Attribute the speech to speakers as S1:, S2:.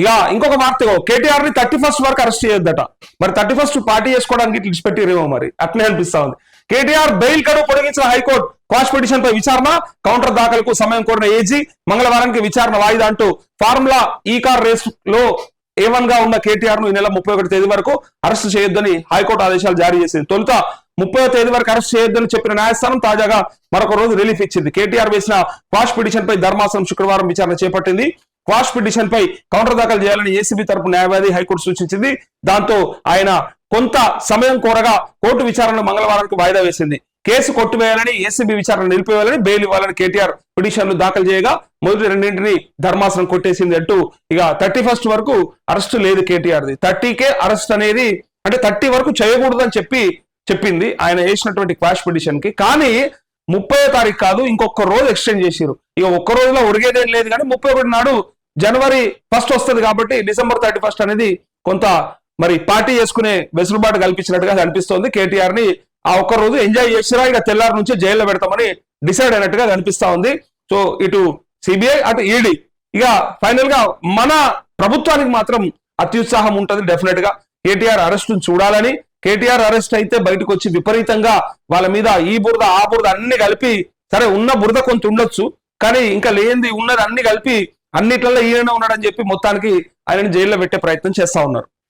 S1: ఇక ఇంకొక వార్త, కేటీఆర్ ని 31st వరకు అరెస్ట్ చేయొద్దట. మరి 31st పార్టీ చేసుకోవడానికి ఇట్లా ఇచ్చిపెట్టిరేమో, మరి అట్లే అనిపిస్తా ఉంది. కేటీఆర్ బెయిల్ గడువు పొడిగించిన హైకోర్టు, క్వాష్ పిటిషన్ పై విచారణ, కౌంటర్ దాఖలకు సమయం కోరిన ఏజీ, మంగళవారానికి విచారణ వాయిదా అంటూ ఫార్ములా ఈ కార్ రేస్ లో A1 గా ఉన్న కేటీఆర్ ను ఈ నెల 31 తేదీ వరకు అరెస్ట్ చేయొద్దని హైకోర్టు ఆదేశాలు జారీ చేసింది. తొలుత 30వ తేదీ వరకు అరెస్ట్ చేయొద్దని చెప్పిన న్యాయస్థానం తాజాగా మరొక రోజు రిలీఫ్ ఇచ్చింది. కేటీఆర్ వేసిన క్వాష్ పిటిషన్ పై ధర్మాసనం శుక్రవారం విచారణ చేపట్టింది. క్వాష్ పిటిషన్ పై కౌంటర్ దాఖలు చేయాలని ఏసీబీ తరపు న్యాయవాది హైకోర్టు సూచించింది. దాంతో ఆయన కొంత సమయం కోరగా కోర్టు విచారణను మంగళవారానికి వాయిదా వేసింది. కేసు కొట్టివేయాలని, ఏసీబీ విచారణ నిలిపివేయాలని, బెయిల్ ఇవ్వాలని కేటీఆర్ పిటిషన్లు దాఖలు చేయగా మొదటి రెండింటిని ధర్మాసనం కొట్టేసింది అంటూ ఇక 31st వరకు అరెస్ట్ లేదు కేటీఆర్ది. 30కే అరెస్ట్ అనేది, అంటే 30 వరకు చేయకూడదని చెప్పింది ఆయన వేసినటువంటి క్వాష్ పిటిషన్ కి. కానీ 30వ తారీఖు కాదు, ఇంకొక రోజు ఎక్స్టెండ్ చేసిరు. ఇక ఒక్క రోజులో ఉడిగేదేం లేదు. కానీ 31 నాడు జనవరి 1 వస్తుంది కాబట్టి డిసెంబర్ 31 అనేది కొంత మరి పార్టీ చేసుకునే వెసులుబాటు కల్పించినట్టుగా అనిపిస్తోంది. కేటీఆర్ ని ఆ ఒక్క రోజు ఎంజాయ్ చేసిరా, ఇక తెల్లారి నుంచి జైల్లో పెడతామని డిసైడ్ అయినట్టుగా కనిపిస్తా ఉంది. సో ఇటు సిబిఐ అటు ఈడీ, ఇక ఫైనల్ గా మన ప్రభుత్వానికి మాత్రం అత్యుత్సాహం ఉంటుంది డెఫినెట్ గా. కేటీఆర్ అరెస్ట్ చూడాలని, కేటీఆర్ అరెస్ట్ అయితే బయటకు వచ్చి విపరీతంగా వాళ్ళ మీద ఈ బురద ఆ బురద అన్ని కలిపి, సరే ఉన్న బురద కొంత ఉండొచ్చు కానీ ఇంకా లేనిది ఉన్నది అన్ని కలిపి అన్నిట్లలో ఈయన ఉన్నాడని చెప్పి మొత్తానికి ఆయనని జైల్లో పెట్టే ప్రయత్నం చేస్తా ఉన్నారు.